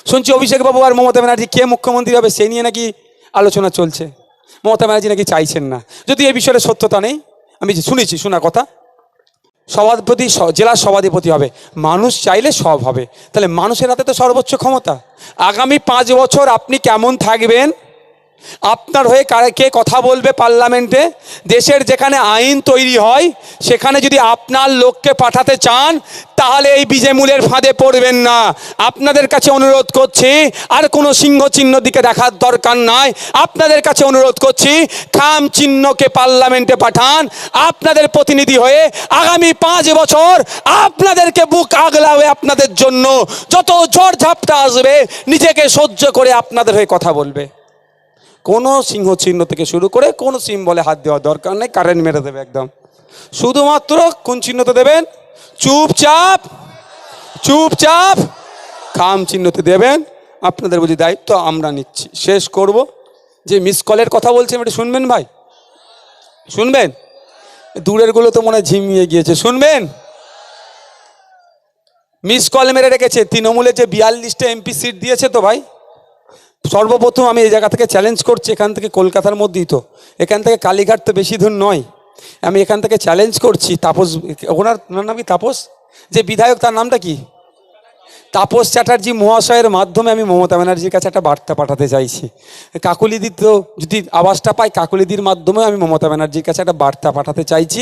শুনছি অভিষেক বাবু আর মমতা ব্যানার্জি কে মুখ্যমন্ত্রী হবে সেই নিয়ে নাকি আলোচনা চলছে। মমতা ব্যানার্জি নাকি চাইছেন না, যদি এই বিষয়ে সত্যতা নেই। আমি শুনেছি, শোনা কথা, সভাপতি জেলার সভাধিপতি হবে, মানুষ চাইলে সব হবে। তাহলে মানুষের হাতে তো সর্বোচ্চ ক্ষমতা। আগামী 5 বছর আপনি কেমন থাকবেন, আপনার হয়ে কে কথা বলবে পার্লামেন্টে, দেশের যেখানে আইন তৈরি হয় সেখানে যদি আপনার লোককে পাঠাতে চান তাহলে এই বিজেমূলের ফাঁদে পড়বেন না। আপনাদের কাছে অনুরোধ করছি, আর কোনো সিংহ চিহ্ন দিকে দেখার দরকার নাই। আপনাদের কাছে অনুরোধ করছি, খাম চিহ্নকে পার্লামেন্টে পাঠান আপনাদের প্রতিনিধি হয়ে। আগামী 5 বছর আপনাদেরকে বুক আগলাবে, আপনাদের জন্য যত ঝড় ঝাপটা আসবে নিজেকে সহ্য করে আপনাদের হয়ে কথা বলবে। কোনো সিংহ চিহ্ন থেকে শুরু করে কোনো সিম্বলে হাত দেওয়ার দরকার নেই, কারেন্ট মেরে দেবে একদম। শুধুমাত্র কোন চিহ্নতে দেবেন, চুপচাপ চুপচাপ খাম চিহ্নতে দেবেন। আপনাদের বুঝি দায়িত্ব আমরা নিচ্ছি। শেষ করব, যে মিস কলের কথা বলছেন এটা শুনবেন ভাই, শুনবেন? দূরেরগুলো তো মনে হয় ঝিমিয়ে গিয়েছে, শুনবেন? মিস কল মেরে রেখেছে তৃণমূলে যে 42টা এমপি সিট দিয়েছে তো ভাই। সর্বপ্রথম আমি এই জায়গা থেকে চ্যালেঞ্জ করছি, এখান থেকে কলকাতার মধ্যেই তো, এখান থেকে কালীঘাট তো বেশি দূর নয়। আমি এখান থেকে চ্যালেঞ্জ করছি, তাপস, ওনার নাম কি তাপস, যে বিধায়ক তার নামটা কি, তাপস চ্যাটার্জি মহাশয়ের মাধ্যমে আমি মমতা ব্যানার্জির কাছে একটা বার্তা পাঠাতে চাইছি। কাকুলিদি তো যদি আওয়াজটা পাই, কাকুলিদির মাধ্যমে আমি মমতা ব্যানার্জির কাছে একটা বার্তা পাঠাতে চাইছি।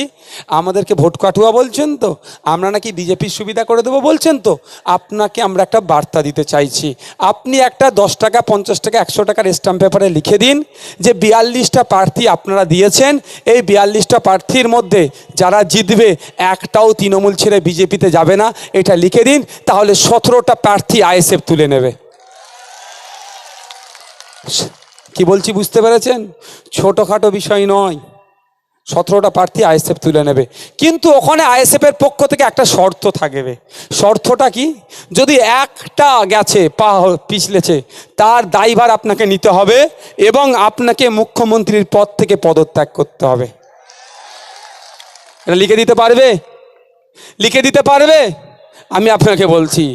আমাদেরকে ভোট কাটুয়া বলছেন তো, আমরা নাকি বিজেপির সুবিধা করে দেবো বলছেন তো, আপনাকে আমরা একটা বার্তা দিতে চাইছি। আপনি একটা 10 টাকা 50 টাকা 100 টাকার স্ট্যাম্প পেপারে লিখে দিন যে 42টা প্রার্থী আপনারা দিয়েছেন, এই 42টা প্রার্থীর মধ্যে যারা জিতবে একটাও তৃণমূল ছেড়ে বিজেপিতে যাবে না, এটা লিখে দিন। তাহলে 17টা প্রার্থী আইএসএফ তুলে নেবে। কি বলছি বুঝতে পেরেছেন? ছোটোখাটো বিষয় নয়, 17টা প্রার্থী আইএসএফ তুলে নেবে। কিন্তু ওখানে আইএসএফের পক্ষ থেকে একটা শর্ত থাকবে। শর্তটা কি? যদি একটা গেছে পা পিছলেছে তার দায়ভার আপনাকে নিতে হবে এবং আপনাকে মুখ্যমন্ত্রীর পদ থেকে পদত্যাগ করতে হবে। এটা লিখে দিতে পারবে? লিখে দিতে পারবে? আমি আপনাকে বলছি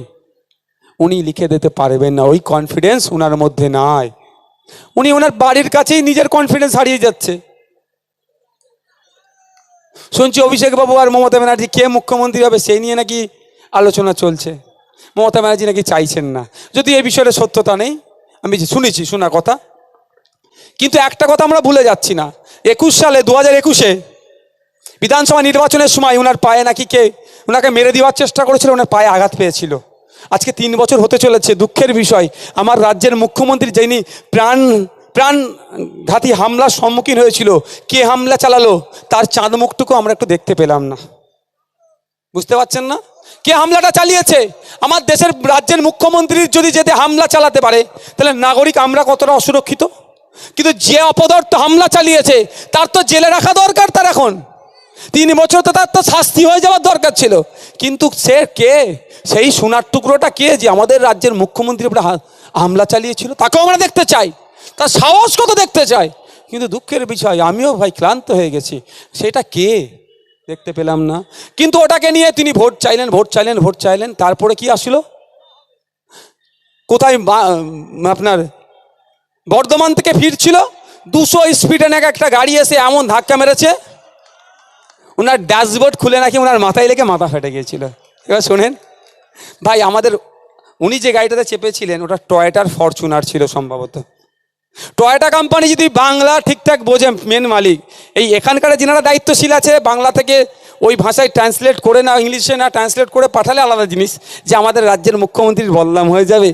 উনি লিখে দিতে পারবেন না, ওই কনফিডেন্স ওনার মধ্যে নাই। উনি ওনার বাড়ির কাছেই নিজের কনফিডেন্স হারিয়ে যাচ্ছে। শুনছি অভিষেক বাবু আর মমতা ব্যানার্জি কে মুখ্যমন্ত্রী হবে সেই নিয়ে নাকি আলোচনা চলছে। মমতা ব্যানার্জি নাকি চাইছেন না, যদি এই বিষয়ে সত্যতা নেই। আমি শুনেছি, শোনা কথা। কিন্তু একটা কথা আমরা ভুলে যাচ্ছি না, 21 সালে 2021-এ বিধানসভা নির্বাচনের সময় ওনার পায়ে নাকি কে ওনাকে মেরে দেওয়ার চেষ্টা করেছিল, ওনার পায়ে আঘাত পেয়েছিল। আজকে 3 বছর হতে চলেছে। দুঃখের বিষয়, আমার রাজ্যের মুখ্যমন্ত্রী যিনি প্রাণঘাতী হামলার সম্মুখীন হয়েছিল, কে হামলা চালালো তার চাঁদ মুখটুকু আমরা একটু দেখতে পেলাম না। বুঝতে পারছেন না কে হামলাটা চালিয়েছে? আমার দেশের রাজ্যের মুখ্যমন্ত্রীর যদি যেতে হামলা চালাতে পারে তাহলে নাগরিক আমরা কতটা অসুরক্ষিত। কিন্তু যে অপদার্থ হামলা চালিয়েছে তার তো জেলে রাখা দরকার। তার এখন 3 বছর তো তার তো শাস্তি হয়ে যাওয়ার দরকার ছিল। কিন্তু সে কে? সেই সোনার টুকরোটা কে যে আমাদের রাজ্যের মুখ্যমন্ত্রীর উপরে হামলা চালিয়েছিল? তাকেও আমরা দেখতে চাই, তার সাহস কত দেখতে চাই। কিন্তু দুঃখের বিষয়, আমিও ভাই ক্লান্ত হয়ে গেছি, সেটা কে দেখতে পেলাম না। কিন্তু ওটাকে নিয়ে তিনি ভোট চাইলেন। তারপরে কি আসলো? কোথায় আপনার বর্ধমান থেকে ফিরছিল, 200 স্পিডে নাকি একটা গাড়ি এসে এমন ধাক্কা মেরেছে, ওনার ড্যাশবোর্ড খুলে নাকি ওনার মাথায় লেগে মাথা ফেটে গিয়েছিল। এবার শোনেন ভাই, আমাদের উনি যে গাড়িটাতে চেপেছিলেন ওটা টয়োটার ফরচুনার ছিল সম্ভবত। টয়োটা কোম্পানি যদি বাংলা ঠিকঠাক বোঝে, মেন মালিক এই এখানকার যিনারা দায়িত্বশীল আছে, বাংলা থেকে ওই ভাষায় ট্রান্সলেট করে না, ইংলিশে না ট্রান্সলেট করে পাঠালে আলাদা জিনিস, যে আমাদের রাজ্যের মুখ্যমন্ত্রীর বদনাম হয়ে যাবে।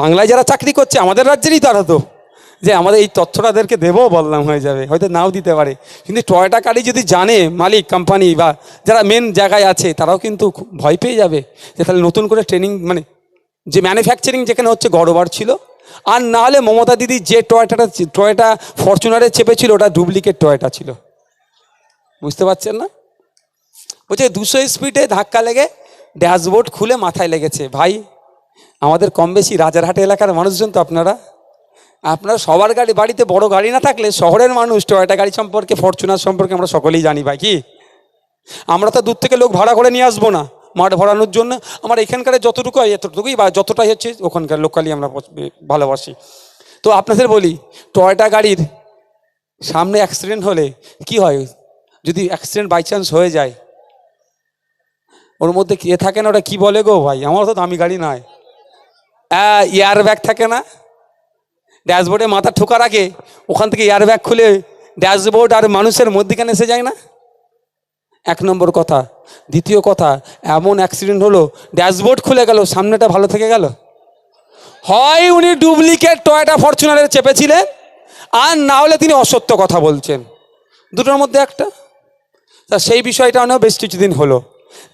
বাংলায় যারা চাকরি করছে আমাদের রাজ্যেরই তারা তো, যে আমাদের এই তথ্যটাদেরকে দেবো বদনাম হয়ে যাবে, হয়তো নাও দিতে পারে। কিন্তু টয়োটা গাড়ি যদি জানে মালিক কোম্পানি বা যারা মেন জায়গায় আছে, তারাও কিন্তু ভয় পেয়ে যাবে যে তাহলে নতুন করে ট্রেনিং, মানে যে ম্যানুফ্যাকচারিং যেখানে হচ্ছে গড়বড় ছিল। আর না হলে মমতা দিদি যে টয়োটা ফরচুনারে চেপেছিল ওটা ডুপ্লিকেট টয়োটা ছিল। বুঝতে পারছেন না? বলছে 200 স্পিডে ধাক্কা লেগে ড্যাশবোর্ড খুলে মাথায় লেগেছে। ভাই আমাদের কম বেশি রাজারহাট এলাকার মানুষজন তো আপনারা সবার বাড়িতে বড় গাড়ি না থাকলে শহরের মানুষ টয়োটা গাড়ি সম্পর্কে, ফরচুনার সম্পর্কে আমরা সকলেই জানি ভাই। কি আমরা তো দূর থেকে লোক ভাড়া করে নিয়ে আসবো না, মাঠ ভরানোর জন্য। আমার এখানকার যতটুকু হয় এতটুকুই, বা যতটাই হচ্ছে ওখানকার লোকালি আমরা ভালোবাসি। তো আপনাদের বলি, টয়োটা গাড়ির সামনে অ্যাক্সিডেন্ট হলে কি হয়, যদি অ্যাক্সিডেন্ট বাই চান্স হয়ে যায়, ওর মধ্যে কে থাকে না, ওটা কী বলে গো ভাই, আমার তো দামি গাড়ি নয়, এয়ার ব্যাগ থাকে না? ড্যাশবোর্ডে মাথা ঠোকার আগে ওখান থেকে এয়ার ব্যাগ খুলে ড্যাশবোর্ড আর মানুষের মধ্যিখানে এসে যায় না? এক নম্বর কথা। দ্বিতীয় কথা, এমন অ্যাক্সিডেন্ট হলো ড্যাশবোর্ড খুলে গেল, সামনেটা ভালো থেকে গেল। হয় উনি ডুপ্লিকেট টয়োটা ফরচুনারে চেপেছিলেন, আর না হলে তিনি অসত্য কথা বলছেন, দুটোর মধ্যে একটা। তা সেই বিষয়টা অনেক বেশ কিছুদিন হলো।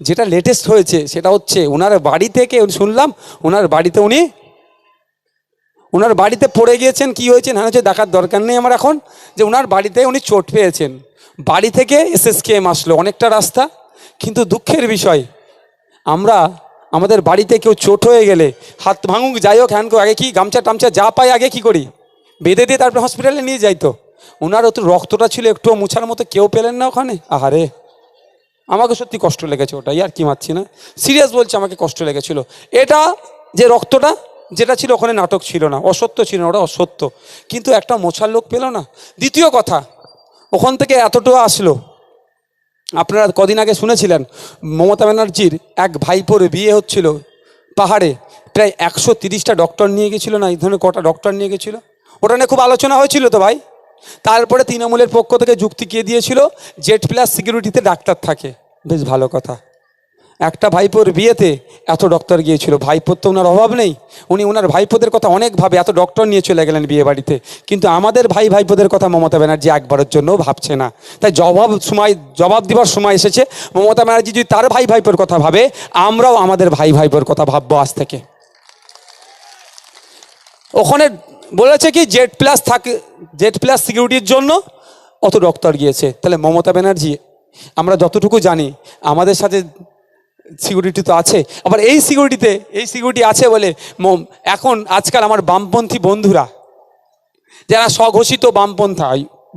যেটা লেটেস্ট হয়েছে সেটা হচ্ছে ওনার বাড়ি থেকে শুনলাম, ওনার বাড়িতে পড়ে গিয়েছেন। কি হয়েছে না হচ্ছে দেখার দরকার নেই আমার এখন, যে ওনার বাড়িতে উনি চোট পেয়েছেন। বাড়ি থেকে SSKM আসলো অনেকটা রাস্তা। কিন্তু দুঃখের বিষয়, আমরা আমাদের বাড়িতে কেউ চোট হয়ে গেলে, হাত ভাঙুক যাই হোক হ্যান আগে কি গামছা টামছা যা পাই আগে কি করি, বেঁধে দিয়ে তারপরে হসপিটালে নিয়ে যাই। তো ওনার তো রক্তটা ছিল একটুও মুছার মতো, কেউ পেলেন না ওখানে। আহারে, আমাকে সত্যি কষ্ট লেগেছে ওটাই, আর কি মারছি না, সিরিয়াস বলছি, আমাকে কষ্ট লেগেছিল। এটা যে রক্তটা যেটা ছিল ওখানে নাটক ছিল না, অসত্য ছিল না, ওটা অসত্য, কিন্তু একটা মোছার লোক পেল না। দ্বিতীয় কথা, ওখান থেকে এতটা আসলো, আপনারা কদিন আগে শুনেছিলেন মমতা ব্যানার্জির এক ভাইপোর বিয়ে হচ্ছিল পাহাড়ে, প্রায় 130টা ডক্টর নিয়ে গেছিলো, না এই ধরনের কটা ডক্টর নিয়ে গেছিলো, ওটা নিয়ে খুব আলোচনা হয়েছিল তো ভাই। তারপরে তৃণমূলের পক্ষ থেকে যুক্তি কে দিয়েছিল, Z+ সিকিউরিটিতে ডাক্তার থাকে, বেশ ভালো কথা। একটা ভাইপোর বিয়েতে এত ডক্টর গিয়েছিল, ভাইপোর তো ওনার অভাব নেই, উনি ওনার ভাইপোদের কথা অনেক ভাবে এত ডক্টর নিয়ে চলে গেলেন বিয়ে বাড়িতে, কিন্তু আমাদের ভাইপোদের কথা মমতা ব্যানার্জি একবারের জন্যও ভাবছে না। তাই জবাব দেওয়ার সময় এসেছে, মমতা ব্যানার্জি যদি তার ভাইপোর কথা ভাবে, আমরাও আমাদের ভাইপোর কথা ভাববো আজ থেকে। ওখানে বলেছে কি Z+ সিকিউরিটির জন্য অত ডক্টর গিয়েছে। তাহলে মমতা ব্যানার্জি, আমরা যতটুকু জানি আমাদের সাথে সিকিউরিটি তো আছে, আবার এই সিকিউরিটি আছে বলে এখন আজকাল আমার বামপন্থী বন্ধুরা যারা স্বঘোষিত বামপন্থা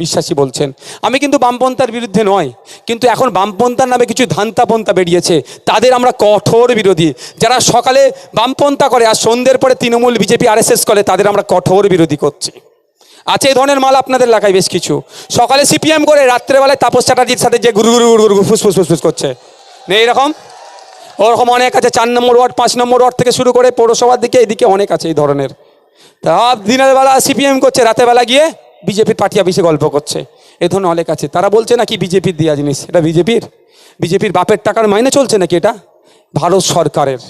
বিশ্বাসী বলছেন, আমি কিন্তু বামপন্থার বিরুদ্ধে নয়, কিন্তু এখন বামপন্থার নামে কিছু ধান্তাপন্থা বেরিয়েছে, তাদের আমরা কঠোর বিরোধী। যারা সকালে বামপন্থা করে আর সন্ধ্যের পরে তৃণমূল বিজেপি RSS করে, তাদের আমরা কঠোর বিরোধী করছি। আছে এই ধরনের মাল আপনাদের এলাকায় বেশ কিছু, সকালে CPM করে রাত্রেবেলায় তাপস চ্যাটার্জির সাথে যে গুরু ফুসফুস করছে, নেই এরকম? ওরকম অনেক আছে, 4 নম্বর ওয়ার্ড 5 নম্বর ওয়ার্ড থেকে শুরু করে পৌরসভার দিকে এইদিকে অনেক আছে এই ধরনের। তা দিনের বেলা CPM করছে, রাতের বেলা গিয়ে বিজেপির পার্টি অফিসে গল্প করছে, এই ধরনের অনেক আছে। তারা বলছে নাকি বিজেপির দেওয়া জিনিস, এটা বিজেপির বাপের টাকার মাইনে চলছে নাকি, এটা ভারত সরকারের।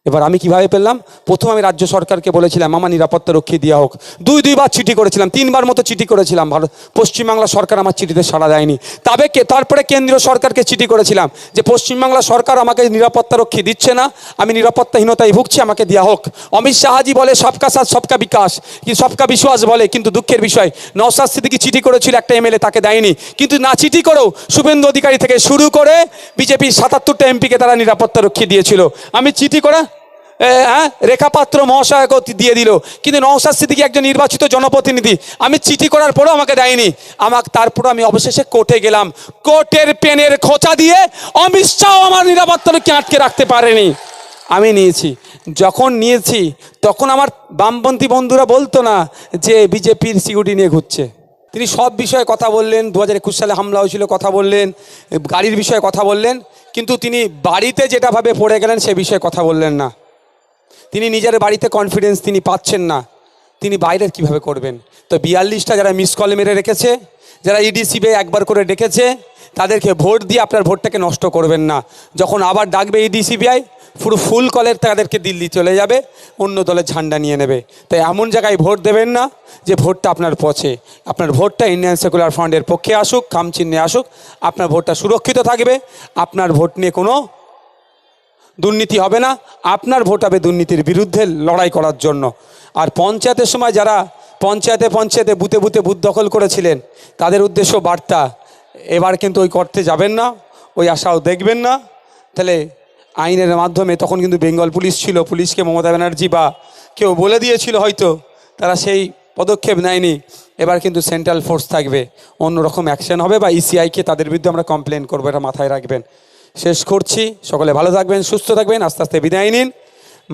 এবার আমি কিভাবে পেলাম, প্রথম আমি রাজ্য সরকারকে বলেছিলাম আমার নিরাপত্তা রক্ষী দেওয়া হোক, দুইবার চিঠি করেছিলাম, 3বার মতো চিঠি করেছিলাম, পশ্চিমবাংলা সরকার আমার চিঠিতে সাড়া দেয়নি। তারপরে কেন্দ্রীয় সরকারকে চিঠি করেছিলাম যে পশ্চিমবাংলা সরকার আমাকে নিরাপত্তা রক্ষী দিচ্ছে না, আমি নিরাপত্তাহীনতায় ভুগছি, আমাকে দেওয়া হোক। অমিত শাহজি বলে সবকা সাথ সবকা বিকাশ, কি সবকা বিশ্বাস বলে, কিন্তু দুঃখের বিষয় নওশাদ সিদ্দিকী চিঠি করেছিল একটা MLA, তাকে দেয়নি। কিন্তু না চিঠি করেও শুভেন্দু অধিকারী থেকে শুরু করে বিজেপির 77টা MP-কে তারা নিরাপত্তা রক্ষী দিয়েছিল। আমি চিঠি করে রেখাপাত্র মহাশয়কেও দিয়ে দিল, কিন্তু নওশাদ সিদ্দিকী একজন নির্বাচিত জনপ্রতিনিধি, আমি চিঠি করার পরেও আমাকে দেয়নি। তারপরে আমি অবশেষে কোর্টে গেলাম, কোর্টের পেনের খোঁচা দিয়ে অমিত শাহ আমার নিরাপত্তাকে আটকে রাখতে পারেনি, আমি নিয়েছি। যখন নিয়েছি তখন আমার বামপন্থী বন্ধুরা বলতো না যে বিজেপির সিকিউরিটি নিয়ে ঘুরছে। তিনি সব বিষয়ে কথা বললেন, 2021 সালে হামলা হয়েছিল কথা বললেন, গাড়ির বিষয়ে কথা বললেন, কিন্তু তিনি বাড়িতে যেটাভাবে পড়ে গেলেন সে বিষয়ে কথা বললেন না। তিনি নিজের বাড়িতে কনফিডেন্স তিনি পাচ্ছেন না, তিনি বাইরের কিভাবে করবেন? তো 42টা যারা মিস কল মেরে রেখেছে, যারা ED CBI একবার করে ডেকেছে, তাদেরকে ভোট দিয়ে আপনার ভোটটাকে নষ্ট করবেন না। যখন আবার ডাকবে ED CBI, পুরো ফুল কলের তাদেরকে দিল্লি চলে যাবে, অন্য দলের ঝান্ডা নিয়ে নেবে। তাই এমন জায়গায় ভোট দেবেন না যে ভোটটা আপনার পচে। আপনার ভোটটা ইন্ডিয়ান সেকুলার ফ্রন্টের পক্ষে আসুক, খামচিহ্নে আসুক, আপনার ভোটটা সুরক্ষিত থাকবে, আপনার ভোট নিয়ে কোনো দুর্নীতি হবে না, আপনার ভোট হবে দুর্নীতির বিরুদ্ধে লড়াই করার জন্য। আর পঞ্চায়েতের সময় যারা পঞ্চায়েতে বুথে বুথ দখল করেছিলেন, তাদের উদ্দেশ্য বার্তা, এবার কিন্তু ওই করতে যাবেন না, ওই আশাও দেখবেন না। তাহলে আইনের মাধ্যমে, তখন কিন্তু বেঙ্গল পুলিশ ছিল, পুলিশকে মমতা ব্যানার্জি বা কেউ বলে দিয়েছিল হয়তো, তারা সেই পদক্ষেপ নেয়নি। এবার কিন্তু সেন্ট্রাল ফোর্স থাকবে, অন্যরকম অ্যাকশন হবে, বা ECI-কে তাদের বিরুদ্ধে আমরা কমপ্লেন করবো, এটা মাথায় রাখবেন। শেষ করছি। সকলে ভালো থাকবেন, সুস্থ থাকবেন, আস্তে আস্তে বিদায় নিন।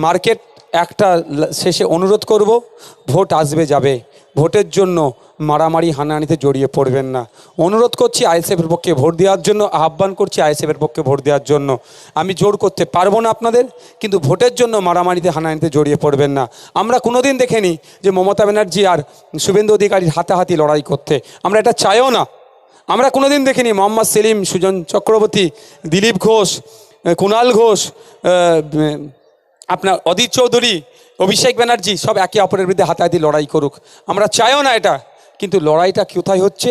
মার্কেট একটা শেষে অনুরোধ করব, ভোট আসবে যাবে, ভোটের জন্য মারামারি হানাহানিতে জড়িয়ে পড়বেন না। অনুরোধ করছি আইএসএফের পক্ষে ভোট দেওয়ার জন্য, আহ্বান করছি আইএসএফের পক্ষে ভোট দেওয়ার জন্য। আমি জোর করতে পারবো না আপনাদের, কিন্তু ভোটের জন্য মারামারিতে হানাহানিতে জড়িয়ে পড়বেন না। আমরা কোনোদিন দেখিনি যে মমতা ব্যানার্জি আর শুভেন্দু অধিকারীর হাতাহাতি লড়াই করতে, আমরা এটা চাইও না। আমরা কোনোদিন দেখিনি মোহাম্মদ সেলিম, সুজন চক্রবর্তী, দিলীপ ঘোষ, কুণাল ঘোষ, আপনার অদিত চৌধুরী, অভিষেক ব্যানার্জি সব একে অপরের বিরুদ্ধে হাতাহাতি লড়াই করুক, আমরা চাইও না এটা। কিন্তু লড়াইটা কোথায় হচ্ছে?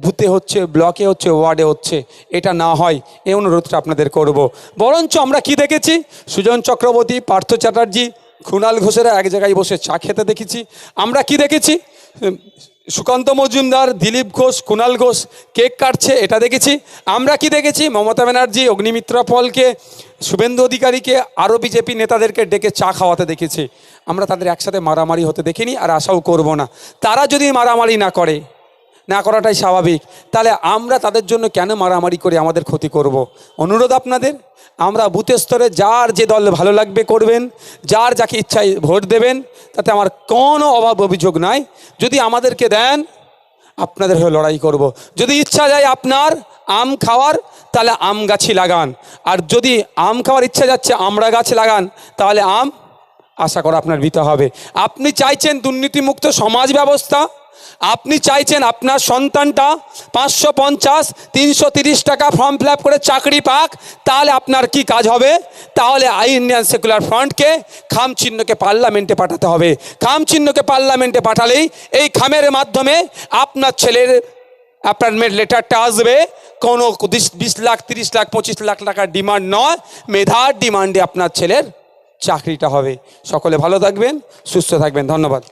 বুথে হচ্ছে, ব্লকে হচ্ছে, ওয়ার্ডে হচ্ছে। এটা না হয় এই অনুরোধটা আপনাদের করব। বরঞ্চ আমরা কি দেখেছি, সুজন চক্রবর্তী, পার্থ চ্যাটার্জি, কুণাল ঘোষেরা এক জায়গায় বসে চা খেতে দেখেছি। আমরা কি দেখেছি, সুকান্ত মজুমদার, দিলীপ ঘোষ, কুণাল ঘোষ কেক কাটছে, এটা দেখেছি। আমরা কি দেখেছি, মমতা ব্যানার্জি অগ্নিমিত্রা পলকে, শুভেন্দু অধিকারীকে, আরও বিজেপি নেতাদেরকে ডেকে চা খাওয়াতে দেখেছি। আমরা তাদের একসাথে মারামারি হতে দেখিনি, আর আশাও করব না। তারা যদি মারামারি না করাটাই স্বাভাবিক, তাহলে আমরা তাদের জন্য কেন মারামারি করে আমাদের ক্ষতি করব? অনুরোধ আপনাদের, আমরা বুথের স্তরে যার যে দল ভালো লাগবে করবেন, যার যাকে ইচ্ছায় ভোট দেবেন, তাতে আমার কোনো অভাব অভিযোগ নাই। যদি আমাদেরকে দেন, আপনাদের হয়ে লড়াই করব। যদি ইচ্ছা যায় আপনার আম খাওয়ার, তাহলে আম গাছই লাগান। আর যদি আম খাওয়ার ইচ্ছা যাচ্ছে আমড়া গাছ লাগান, তাহলে আম আশা করা আপনার দিতে হবে। আপনি চাইছেন দুর্নীতিমুক্ত সমাজ ব্যবস্থা, আপনি চাইছেন আপনার সন্তানটা 550, 330 টাকা ফর্ম ফিল আপ করে চাকরি পাক, তাহলে আপনার কি কাজ হবে? তাহলে ইন্ডিয়ান সেকুলার ফ্রন্টকে খাম চিহ্নকে পার্লামেন্টে পাঠাতে হবে। খাম চিহ্নকে পার্লামেন্টে পাঠালেই এই খামের মাধ্যমে আপনার ছেলের অ্যাপয়েন্টমেন্ট লেটারটা আসবে। কোনো 20 লাখ, 30 লাখ, 25 লাখ টাকার ডিমান্ড নয়, মেধার ডিমান্ডে আপনার ছেলের চাকরিটা হবে। সকলে ভালো থাকবেন, সুস্থ থাকবেন, ধন্যবাদ।